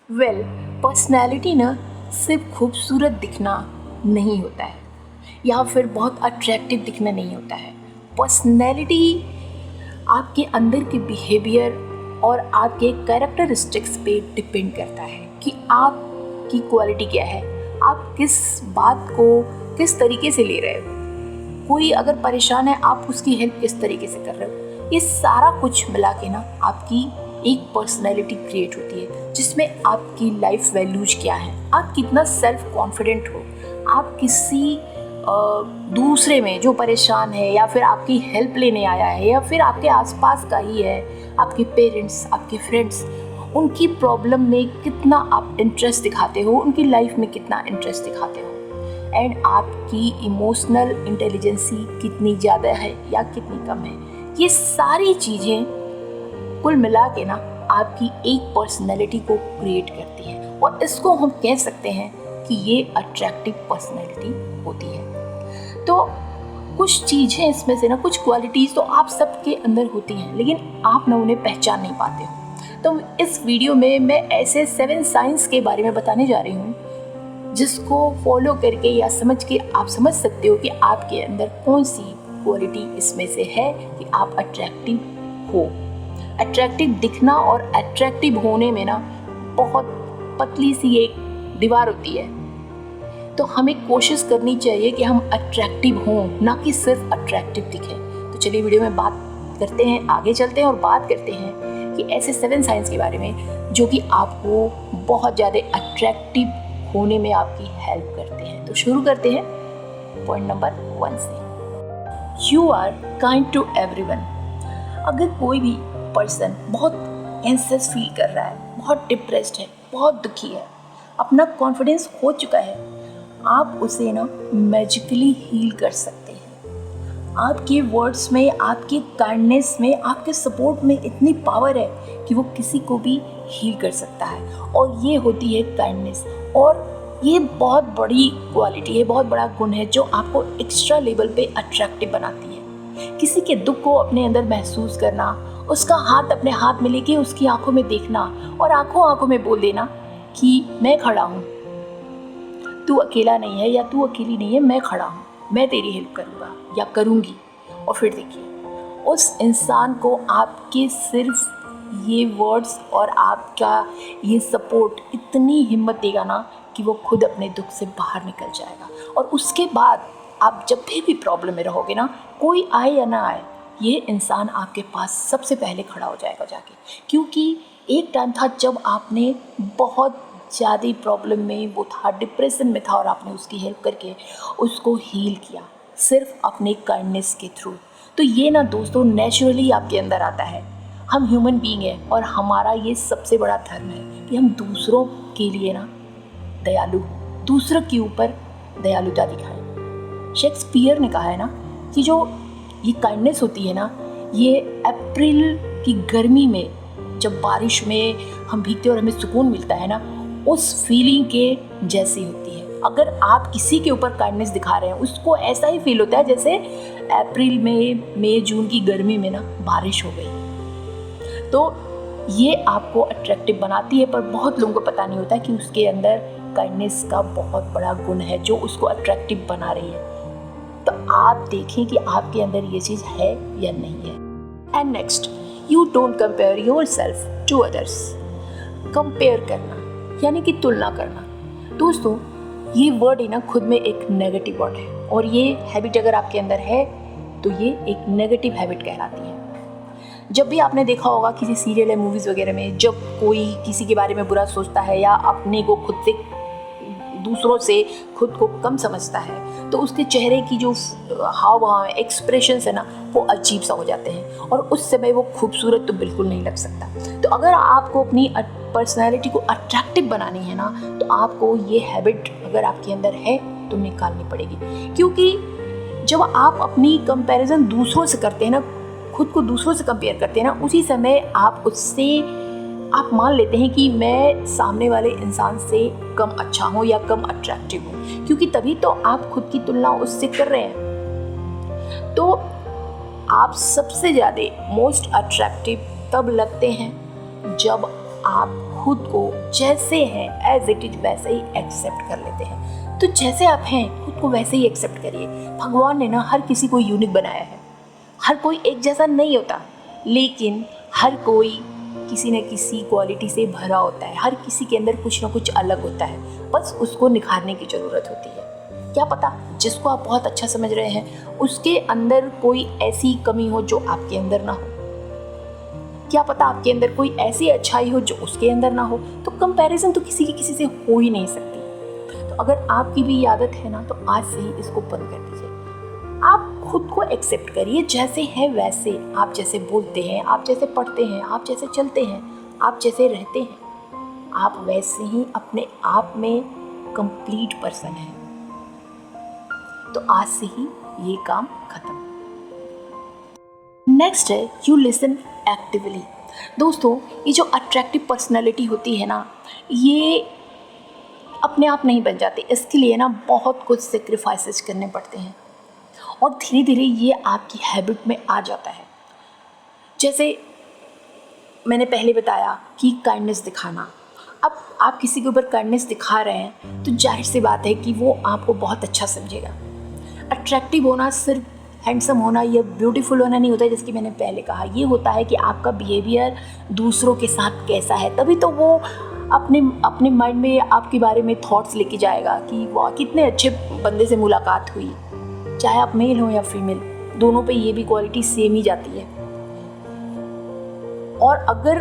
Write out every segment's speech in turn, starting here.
Well, personality ना सिर्फ खूबसूरत दिखना नहीं होता है या फिर बहुत अट्रैक्टिव दिखना नहीं होता है। पर्सनैलिटी आपके अंदर के बिहेवियर और आपके कैरेक्टरिस्टिक्स पे डिपेंड करता है कि आपकी क्वालिटी क्या है, आप किस बात को किस तरीके से ले रहे हो। कोई अगर परेशान है, आप उसकी हेल्प किस तरीके से कर रहे हो। ये सारा कुछ मिला के ना आपकी एक पर्सनैलिटी क्रिएट होती है, जिसमें आपकी लाइफ वैल्यूज क्या है, आप कितना सेल्फ कॉन्फिडेंट हो, आप किसी दूसरे में जो परेशान है या फिर आपकी हेल्प लेने आया है या फिर आपके आसपास का ही है, आपके पेरेंट्स, आपके फ्रेंड्स, उनकी प्रॉब्लम में कितना आप इंटरेस्ट दिखाते हो, उनकी लाइफ में कितना इंटरेस्ट दिखाते हो, एंड आपकी इमोशनल इंटेलिजेंसी कितनी ज़्यादा है या कितनी कम है। ये सारी चीज़ें कुल मिला के ना आपकी एक पर्सनैलिटी को क्रिएट करती है और इसको हम कह सकते हैं कि ये अट्रैक्टिव पर्सनैलिटी होती है। तो कुछ चीज़ें इसमें से ना, कुछ क्वालिटीज़ तो आप सबके अंदर होती हैं, लेकिन आप ना उन्हें पहचान नहीं पाते हो। तो इस वीडियो में मैं ऐसे 7 साइंस के बारे में बताने जा रही हूँ जिसको फॉलो करके या समझ के आप समझ सकते हो कि आपके अंदर कौन सी क्वालिटी इसमें से है कि आप अट्रैक्टिव हो। अट्रैक्टिव दिखना और अट्रैक्टिव होने में ना बहुत पतली सी एक दीवार होती है, तो हमें कोशिश करनी चाहिए कि हम अट्रैक्टिव हों, ना कि सिर्फ अट्रैक्टिव दिखें। तो चलिए वीडियो में बात करते हैं, आगे चलते हैं और बात करते हैं कि ऐसे 7 साइंस के बारे में जो कि आपको बहुत ज़्यादा अट्रैक्टिव होने में आपकी हेल्प करते हैं। तो शुरू करते हैं पॉइंट नंबर 1 से। You are kind to everyone. अगर कोई भी पर्सन बहुत एंग्जियस फील कर रहा है, बहुत डिप्रेस्ड है, बहुत दुखी है, अपना कॉन्फिडेंस खो चुका है, आप उसे ना मैजिकली हील कर सकते हैं। आपके वर्ड्स में, आपके काइंडनेस में, आपके सपोर्ट में इतनी पावर है कि वो किसी को भी हील कर सकता है, और ये होती है काइंडनेस। और ये बहुत बड़ी क्वालिटी है, बहुत बड़ा गुण है जो आपको एक्स्ट्रा लेवल पे अट्रैक्टिव बनाती है। किसी के दुख को अपने अंदर महसूस करना, उसका हाथ अपने हाथ में लेके उसकी आंखों में देखना और आंखों आंखों में बोल देना कि मैं खड़ा हूँ, तू अकेला नहीं है या तू अकेली नहीं है, मैं खड़ा हूँ, मैं तेरी हेल्प करूँगा या करूँगी। और फिर देखिए उस इंसान को आपके सिर्फ ये वर्ड्स और आपका ये सपोर्ट इतनी हिम्मत देगा ना कि वो खुद अपने दुख से बाहर निकल जाएगा। और उसके बाद आप जब भी प्रॉब्लम में रहोगे ना, कोई आए या ना आए, ये इंसान आपके पास सबसे पहले खड़ा हो जाएगा जाके। क्योंकि एक टाइम था जब आपने बहुत ज़्यादा प्रॉब्लम में वो था, डिप्रेशन में था, और आपने उसकी हेल्प करके उसको हील किया सिर्फ अपने काइंडनेस के थ्रू। तो ये ना दोस्तों नेचुरली आपके अंदर आता है। हम ह्यूमन बीइंग हैं और हमारा ये सबसे बड़ा धर्म है कि हम दूसरों के लिए ना दयालु, दूसरों के ऊपर दयालुता दिखाएं। शेक्सपियर ने कहा है ना कि जो ये काइंडनेस होती है ना, ये अप्रैल की गर्मी में जब बारिश में हम भीगते और हमें सुकून मिलता है ना, उस फीलिंग के जैसी होती है। अगर आप किसी के ऊपर काइंडनेस दिखा रहे हैं, उसको ऐसा ही फील होता है जैसे अप्रैल में, मई जून की गर्मी में ना बारिश हो गई। तो ये आपको अट्रैक्टिव बनाती है, पर बहुत लोगों को पता नहीं होता कि उसके अंदर काइंडनेस का बहुत बड़ा गुण है जो उसको अट्रैक्टिव बना रही है। तो आप देखें कि आपके अंदर ये चीज़ है या नहीं है। And next, you don't compare yourself to others. Compare करना यानी कि तुलना करना, दोस्तों ये वर्ड ही ना खुद में एक नेगेटिव वर्ड है, और ये हैबिट अगर आपके अंदर है तो ये एक नेगेटिव हैबिट कहलाती है। जब भी आपने देखा होगा किसी सीरियल या मूवीज़ वगैरह में, जब कोई किसी के बारे में बुरा सोचता है या अपने को खुद से, दूसरों से खुद को कम समझता है, तो उसके चेहरे की जो हाव भाव एक्सप्रेशंस है ना, वो अजीब सा हो जाते हैं और उस समय वो खूबसूरत तो बिल्कुल नहीं लग सकता। तो अगर आपको अपनी पर्सनैलिटी को अट्रैक्टिव बनानी है ना, तो आपको ये हैबिट अगर आपके अंदर है तो निकालनी पड़ेगी। क्योंकि जब आप अपनी कंपैरिजन दूसरों से करते हैं ना, खुद को दूसरों से कंपेयर करते हैं ना, उसी समय आप उससे आप मान लेते हैं कि मैं सामने वाले इंसान से कम अच्छा हूँ या कम अट्रैक्टिव हूँ, क्योंकि तभी तो आप खुद की तुलना उससे कर रहे हैं। तो आप सबसे ज़्यादा मोस्ट अट्रैक्टिव तब लगते हैं जब आप खुद को जैसे हैं एज इट इज वैसे ही एक्सेप्ट कर लेते हैं। तो जैसे आप हैं खुद को वैसे ही एक्सेप्ट करिए। भगवान ने ना हर किसी को यूनिक बनाया है, हर कोई एक जैसा नहीं होता, लेकिन हर कोई किसी न किसी क्वालिटी से भरा होता है, हर किसी के अंदर कुछ ना कुछ अलग होता है, बस उसको निखारने की ज़रूरत होती है। क्या पता जिसको आप बहुत अच्छा समझ रहे हैं उसके अंदर कोई ऐसी कमी हो जो आपके अंदर ना हो, क्या पता आपके अंदर कोई ऐसी अच्छाई हो जो उसके अंदर ना हो। तो कंपैरिजन तो किसी की किसी से हो ही नहीं सकती। तो अगर आपकी भी आदत है ना, तो आज से ही इसको बंद कर दीजिए। आप खुद को एक्सेप्ट करिए जैसे है वैसे, आप जैसे बोलते हैं, आप जैसे पढ़ते हैं, आप जैसे चलते हैं, आप जैसे रहते हैं, आप वैसे ही अपने आप में कंप्लीट पर्सन हैं। तो आज से ही ये काम खत्म। नेक्स्ट है यू लिसन एक्टिवली। दोस्तों, ये जो अट्रैक्टिव पर्सनैलिटी होती है ना, ये अपने आप नहीं बन जाती, इसके लिए ना बहुत कुछ सेक्रीफाइसेस करने पड़ते हैं और धीरे धीरे ये आपकी हैबिट में आ जाता है। जैसे मैंने पहले बताया कि काइंडनेस दिखाना। अब आप किसी के ऊपर काइंडनेस दिखा रहे हैं तो जाहिर सी बात है कि वो आपको बहुत अच्छा समझेगा। अट्रैक्टिव होना सिर्फ हैंडसम होना या ब्यूटीफुल होना नहीं होता है, जैसे मैंने पहले कहा, ये होता है कि आपका बिहेवियर दूसरों के साथ कैसा है। तभी तो वो अपने माइंड में आपके बारे में थॉट्स लेके जाएगा कि वाह कितने अच्छे बंदे से मुलाकात हुई। चाहे आप मेल हो या फीमेल, दोनों पे ये भी क्वालिटी सेम ही जाती है। और अगर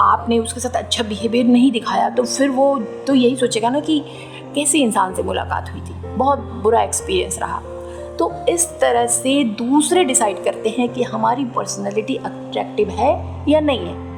आपने उसके साथ अच्छा बिहेवियर नहीं दिखाया तो फिर वो तो यही सोचेगा ना कि कैसे इंसान से मुलाकात हुई थी, बहुत बुरा एक्सपीरियंस रहा। तो इस तरह से दूसरे डिसाइड करते हैं कि हमारी पर्सनैलिटी अट्रैक्टिव है या नहीं है।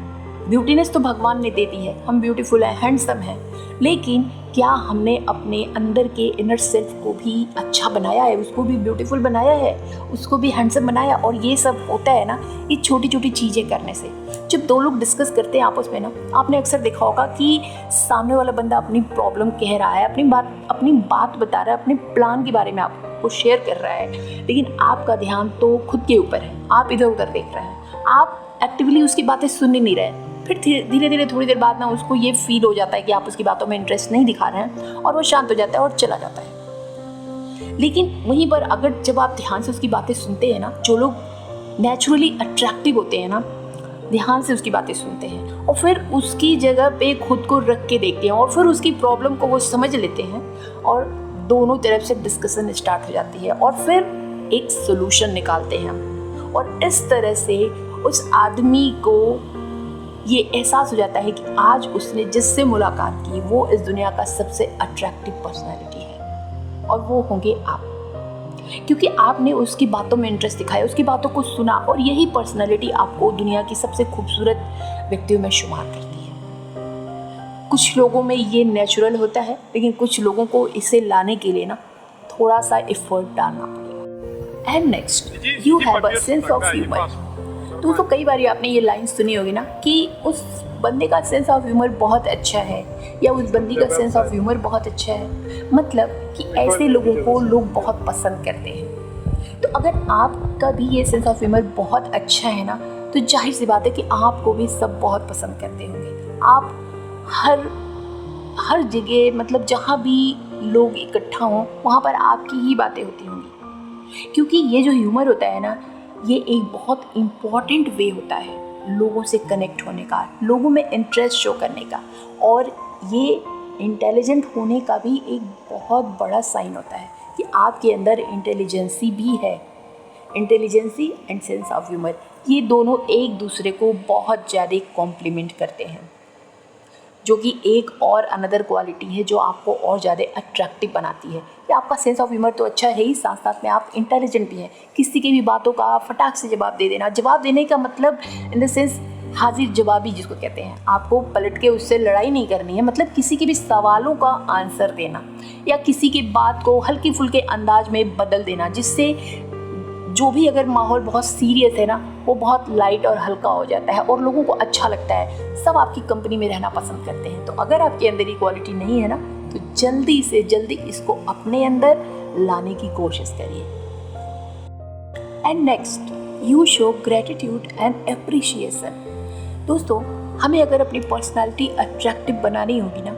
ब्यूटीनेस तो भगवान ने दे दी है, हम ब्यूटीफुल हैं, हैंडसम हैं, लेकिन क्या हमने अपने अंदर के इनर सेल्फ को भी अच्छा बनाया है, उसको भी ब्यूटीफुल बनाया है, उसको भी हैंडसम बनाया। और ये सब होता है ना ये छोटी छोटी चीज़ें करने से। जब दो लोग डिस्कस करते हैं आपस में ना, आपने अक्सर देखा होगा कि सामने वाला बंदा अपनी प्रॉब्लम कह रहा है, अपनी बात बता रहा है, अपने प्लान के बारे में आपको शेयर कर रहा है, लेकिन आपका ध्यान तो खुद के ऊपर है, आप इधर उधर देख रहे हैं, आप एक्टिवली उसकी बातें सुन ही नहीं रहे। फिर धीरे धीरे थोड़ी देर बाद ना उसको ये फील हो जाता है कि आप उसकी बातों में इंटरेस्ट नहीं दिखा रहे हैं और वो शांत हो जाता है और चला जाता है। लेकिन वहीं पर अगर जब आप ध्यान से उसकी बातें सुनते हैं ना, जो लोग नेचुरली अट्रैक्टिव होते हैं ना, ध्यान से उसकी बातें सुनते हैं और फिर उसकी जगह पे खुद को रख के देखते हैं और फिर उसकी प्रॉब्लम को वो समझ लेते हैं और दोनों तरफ से डिस्कशन स्टार्ट हो जाती है और फिर एक सोल्यूशन निकालते हैं हम। और इस तरह से उस आदमी को ये एहसास हो जाता है कि आज उसने जिससे मुलाकात की वो इस दुनिया का सबसे अट्रैक्टिव पर्सनैलिटी है और वो होंगे आप, क्योंकि आपने उसकी बातों में इंटरेस्ट दिखाया, उसकी बातों को सुना और यही पर्सनैलिटी आपको दुनिया की सबसे खूबसूरत व्यक्तियों में शुमार करती है। कुछ लोगों में ये नेचुरल होता है, लेकिन कुछ लोगों को इसे लाने के लिए ना थोड़ा सा एफर्ट डालना पड़ेगा। And next, you have a sense of humour. दोस्तों, कई बार आपने ये लाइन सुनी होगी ना कि उस बंदे का सेंस ऑफ ह्यूमर बहुत अच्छा है या उस बंदी का सेंस ऑफ ह्यूमर बहुत अच्छा है, मतलब कि ऐसे लोगों को लोग बहुत पसंद करते हैं। तो अगर आपका भी ये सेंस ऑफ ह्यूमर बहुत अच्छा है ना, तो जाहिर सी बात है कि आपको भी सब बहुत पसंद करते होंगे। आप हर जगह, मतलब जहाँ भी लोग इकट्ठा हों वहाँ पर आपकी ही बातें होती होंगी, क्योंकि ये जो ह्यूमर होता है ना, ये एक बहुत इम्पॉर्टेंट वे होता है लोगों से कनेक्ट होने का, लोगों में इंटरेस्ट शो करने का, और ये इंटेलिजेंट होने का भी एक बहुत बड़ा साइन होता है कि आपके अंदर इंटेलिजेंसी भी है। Intelligency and sense of humour, ये दोनों एक दूसरे को बहुत ज़्यादा कॉम्प्लीमेंट करते हैं, जो कि एक और अनदर क्वालिटी है जो आपको और ज़्यादा अट्रैक्टिव बनाती है। या आपका सेंस ऑफ ह्यूमर तो अच्छा है ही, साथ साथ में आप इंटेलिजेंट भी हैं। किसी की भी बातों का फटाक से जवाब दे देना, जवाब देने का मतलब इन द सेंस हाजिर जवाबी जिसको कहते हैं, आपको पलट के उससे लड़ाई नहीं करनी है, मतलब किसी के भी सवालों का आंसर देना या किसी की बात को हल्की फुल्के अंदाज में बदल देना, जिससे जो भी अगर माहौल बहुत सीरियस है ना, वो बहुत लाइट और हल्का हो जाता है और लोगों को अच्छा लगता है, सब आपकी कंपनी में रहना पसंद करते हैं। तो अगर आपके अंदर ये क्वालिटी नहीं है ना, तो जल्दी से जल्दी इसको अपने अंदर लाने की कोशिश करिए। And next, you show gratitude and appreciation. दोस्तों, हमें अगर अपनी पर्सनालिटी अट्रैक्टिव बनानी होगी ना,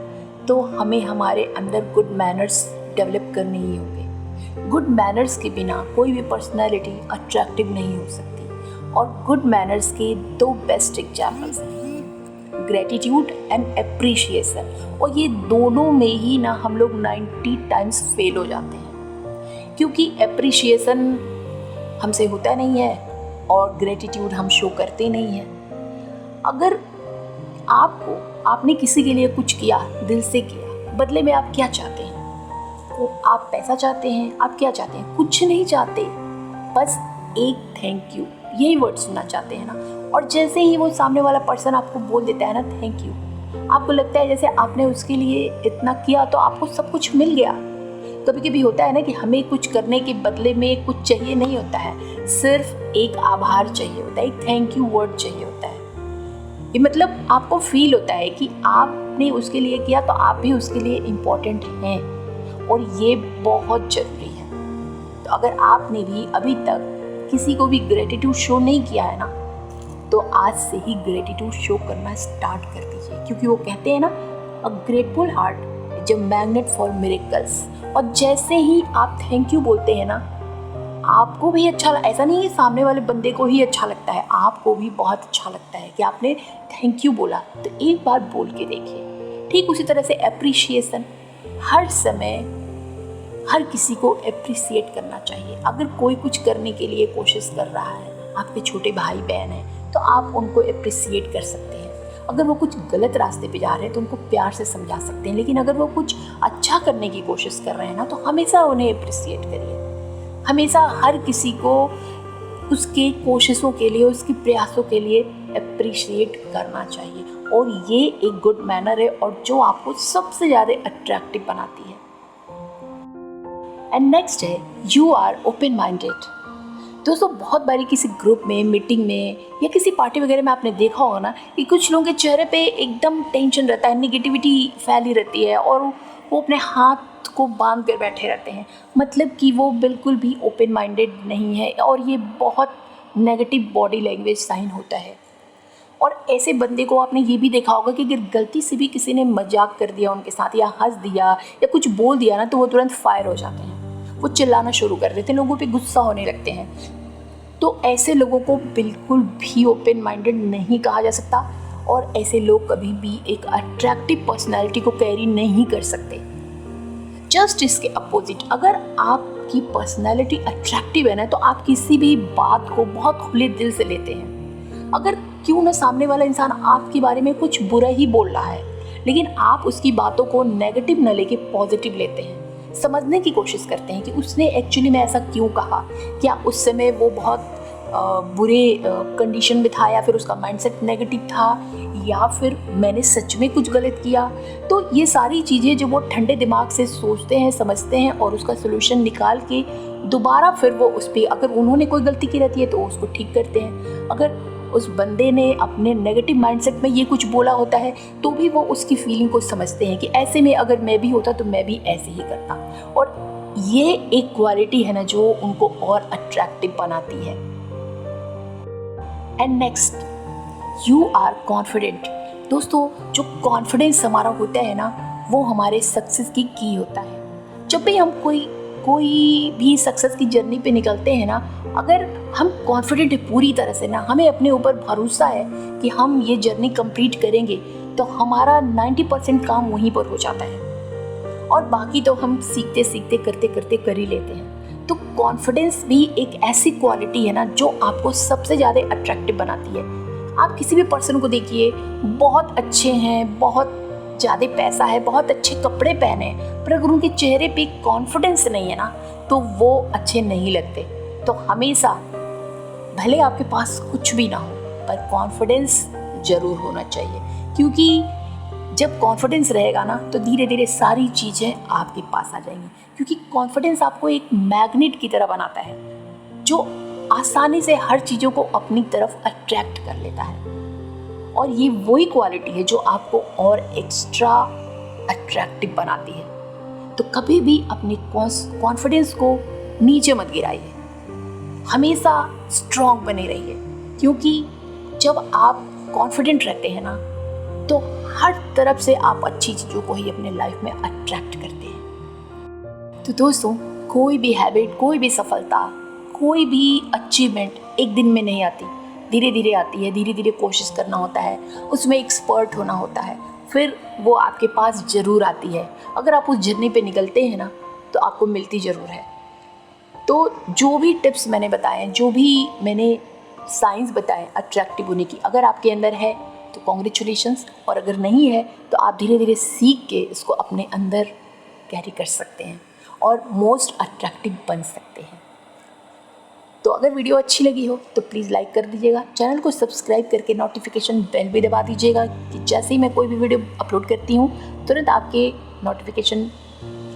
तो हमें हमारे अंदर गुड मैनर्स डेवलप करने ही होंगे। गुड मैनर्स के बिना कोई भी पर्सनालिटी अट्रैक्टिव नहीं हो सकती। और गुड मैनर्स के दो बेस्ट एग्जाम्पल्स हैं, ग्रेटिट्यूड एंड एप्रिशिएशन। और ये दोनों में ही ना हम लोग 90 टाइम्स फेल हो जाते हैं, क्योंकि एप्रिशिएशन हमसे होता नहीं है और ग्रेटिट्यूड हम शो करते नहीं हैं। अगर आपने किसी के लिए कुछ किया, दिल से किया, बदले में आप क्या चाहते हैं? तो आप पैसा चाहते हैं? आप क्या चाहते हैं? कुछ नहीं चाहते, बस एक थैंक यू, यही वर्ड सुनना चाहते हैं ना। और जैसे ही वो सामने वाला पर्सन आपको बोल देता है ना थैंक यू, आपको लगता है जैसे आपने उसके लिए इतना किया तो आपको सब कुछ मिल गया। कभी कभी होता है ना कि हमें कुछ करने के बदले में कुछ चाहिए नहीं होता है, सिर्फ एक आभार चाहिए होता है, एक थैंक यू वर्ड चाहिए होता है। ये मतलब आपको फील होता है कि आपने उसके लिए किया तो आप भी उसके लिए इम्पोर्टेंट हैं, और ये बहुत ज़रूरी है। तो अगर आपने भी अभी तक किसी को भी ग्रेटिट्यूड शो नहीं किया है ना, तो आज से ही ग्रेटिट्यूड शो करना स्टार्ट कर दीजिए, क्योंकि वो कहते हैं ना, अ grateful heart is a magnet for miracles. और जैसे ही आप थैंक यू बोलते हैं ना, आपको भी अच्छा, ऐसा नहीं है सामने वाले बंदे को ही अच्छा लगता है, आपको भी बहुत अच्छा लगता है कि आपने थैंक यू बोला। तो एक बार बोल के देखिए। ठीक उसी तरह से एप्रिशिएशन, हर समय हर किसी को एप्रिसिएट करना चाहिए। अगर कोई कुछ करने के लिए कोशिश कर रहा है, आपके छोटे भाई बहन हैं, तो आप उनको एप्रिसिएट कर सकते हैं। अगर वो कुछ गलत रास्ते पे जा रहे हैं तो उनको प्यार से समझा सकते हैं, लेकिन अगर वो कुछ अच्छा करने की कोशिश कर रहे हैं ना, तो हमेशा उन्हें एप्रिसिएट करिए। हमेशा हर किसी को उसके कोशिशों के लिए, उसके प्रयासों के लिए एप्रिशिएट करना चाहिए। और ये एक गुड मैनर है, और जो आपको सबसे ज़्यादा अट्रैक्टिव बनाती है। एंड नेक्स्ट है, यू आर ओपन माइंडेड। दोस्तों, बहुत बारी किसी ग्रुप में, मीटिंग में या किसी पार्टी वगैरह में आपने देखा होगा ना कि कुछ लोगों के चेहरे पे एकदम टेंशन रहता है, नेगेटिविटी फैली रहती है, और वो अपने हाथ को बांध कर बैठे रहते हैं। मतलब कि वो बिल्कुल भी ओपन माइंडेड नहीं है, और ये बहुत नेगेटिव बॉडी लैंग्वेज साइन होता है। और ऐसे बंदे को आपने ये भी देखा होगा कि अगर गलती से भी किसी ने मजाक कर दिया उनके साथ, या हंस दिया या कुछ बोल दिया ना, तो वो तुरंत फायर हो जाते हैं, वो चिल्लाना शुरू कर देते हैं, लोगों पे गुस्सा होने लगते हैं। तो ऐसे लोगों को बिल्कुल भी ओपन माइंडेड नहीं कहा जा सकता, और ऐसे लोग कभी भी एक अट्रैक्टिव पर्सनैलिटी को कैरी नहीं कर सकते। जस्ट इसके अपोजिट, अगर आपकी पर्सनैलिटी अट्रैक्टिव है ना, तो आप किसी भी बात को बहुत खुले दिल से लेते हैं। अगर क्यों ना सामने वाला इंसान आपके बारे में कुछ बुरा ही बोल रहा है, लेकिन आप उसकी बातों को नेगेटिव न लेके पॉजिटिव लेते हैं, समझने की कोशिश करते हैं कि उसने एक्चुअली में ऐसा क्यों कहा। क्या उस समय वो बहुत बुरे कंडीशन में था, या फिर उसका माइंडसेट नेगेटिव था, या फिर मैंने सच में कुछ गलत किया। तो ये सारी चीज़ें जो वो ठंडे दिमाग से सोचते हैं, समझते हैं, और उसका सोल्यूशन निकाल के दोबारा फिर वो उस पर, अगर उन्होंने कोई गलती की रहती है तो उसको ठीक करते हैं। अगर उस बंदे ने अपने नेगेटिव माइंडसेट में ये कुछ बोला होता है, तो भी वो उसकी फीलिंग को समझते हैं कि ऐसे में अगर मैं भी होता तो मैं भी ऐसे ही करता। और ये एक क्वालिटी है ना जो उनको और अट्रैक्टिव बनाती है। And next, you are confident. दोस्तों, जो कॉन्फिडेंस हमारा होता है ना, वो हमारे सक्सेस की की होता है। जब भी हम कोई भी सक्सेस की जर्नी पे निकलते हैं ना, अगर हम कॉन्फिडेंट है पूरी तरह से ना, हमें अपने ऊपर भरोसा है कि हम ये जर्नी कंप्लीट करेंगे, तो हमारा 90% काम वहीं पर हो जाता है, और बाकी तो हम सीखते सीखते करते करते कर ही लेते हैं। तो कॉन्फिडेंस भी एक ऐसी क्वालिटी है ना जो आपको सबसे ज़्यादा अट्रैक्टिव बनाती है। आप किसी भी पर्सन को देखिए, बहुत अच्छे हैं, बहुत ज़्यादा पैसा है, बहुत अच्छे कपड़े पहने, पर अगर उनके चेहरे पे कॉन्फिडेंस नहीं है ना, तो वो अच्छे नहीं लगते। तो हमेशा भले आपके पास कुछ भी ना हो, पर कॉन्फिडेंस ज़रूर होना चाहिए, क्योंकि जब कॉन्फिडेंस रहेगा ना, तो धीरे धीरे सारी चीज़ें आपके पास आ जाएंगी। क्योंकि कॉन्फिडेंस आपको एक मैग्नेट की तरह बनाता है, जो आसानी से हर चीज़ों को अपनी तरफ अट्रैक्ट कर लेता है। और ये वही क्वालिटी है जो आपको और एक्स्ट्रा अट्रैक्टिव बनाती है। तो कभी भी अपने कॉन्फिडेंस को नीचे मत गिराइए, हमेशा स्ट्रॉन्ग बने रहिए, क्योंकि जब आप कॉन्फिडेंट रहते हैं ना, तो हर तरफ से आप अच्छी चीज़ों को ही अपने लाइफ में अट्रैक्ट करते हैं। तो दोस्तों, कोई भी हैबिट, कोई भी सफलता, कोई भी अचीवमेंट एक दिन में नहीं आती, धीरे धीरे आती है। धीरे धीरे कोशिश करना होता है, उसमें एक्सपर्ट होना होता है, फिर वो आपके पास ज़रूर आती है। अगर आप उस जर्नी पे निकलते हैं ना, तो आपको मिलती ज़रूर है। तो जो भी टिप्स मैंने बताए, जो भी मैंने साइंस बताए अट्रैक्टिव होने की, अगर आपके अंदर है तो कॉन्ग्रेचुलेशंस, और अगर नहीं है तो आप धीरे धीरे सीख के इसको अपने अंदर कैरी कर सकते हैं और मोस्ट अट्रैक्टिव बन सकते हैं। तो अगर वीडियो अच्छी लगी हो तो प्लीज़ लाइक कर दीजिएगा, चैनल को सब्सक्राइब करके नोटिफिकेशन बेल भी दबा दीजिएगा कि जैसे ही मैं कोई भी वीडियो अपलोड करती हूँ तुरंत आपके नोटिफिकेशन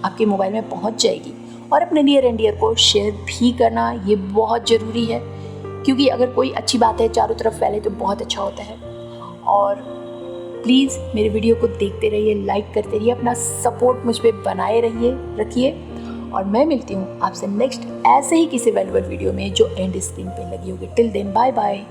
आपके मोबाइल में पहुँच जाएगी। और अपने नियर एंड डियर को शेयर भी करना, ये बहुत ज़रूरी है, क्योंकि अगर कोई अच्छी बात है चारों तरफ फैले तो बहुत अच्छा होता है। और प्लीज़ मेरे वीडियो को देखते रहिए, लाइक करते रहिए, अपना सपोर्ट मुझ पर बनाए रखिए। और मैं मिलती हूँ आपसे नेक्स्ट ऐसे ही किसी वैल्यूएबल वीडियो में जो एंड स्क्रीन पे लगी होगी। Till then, bye bye.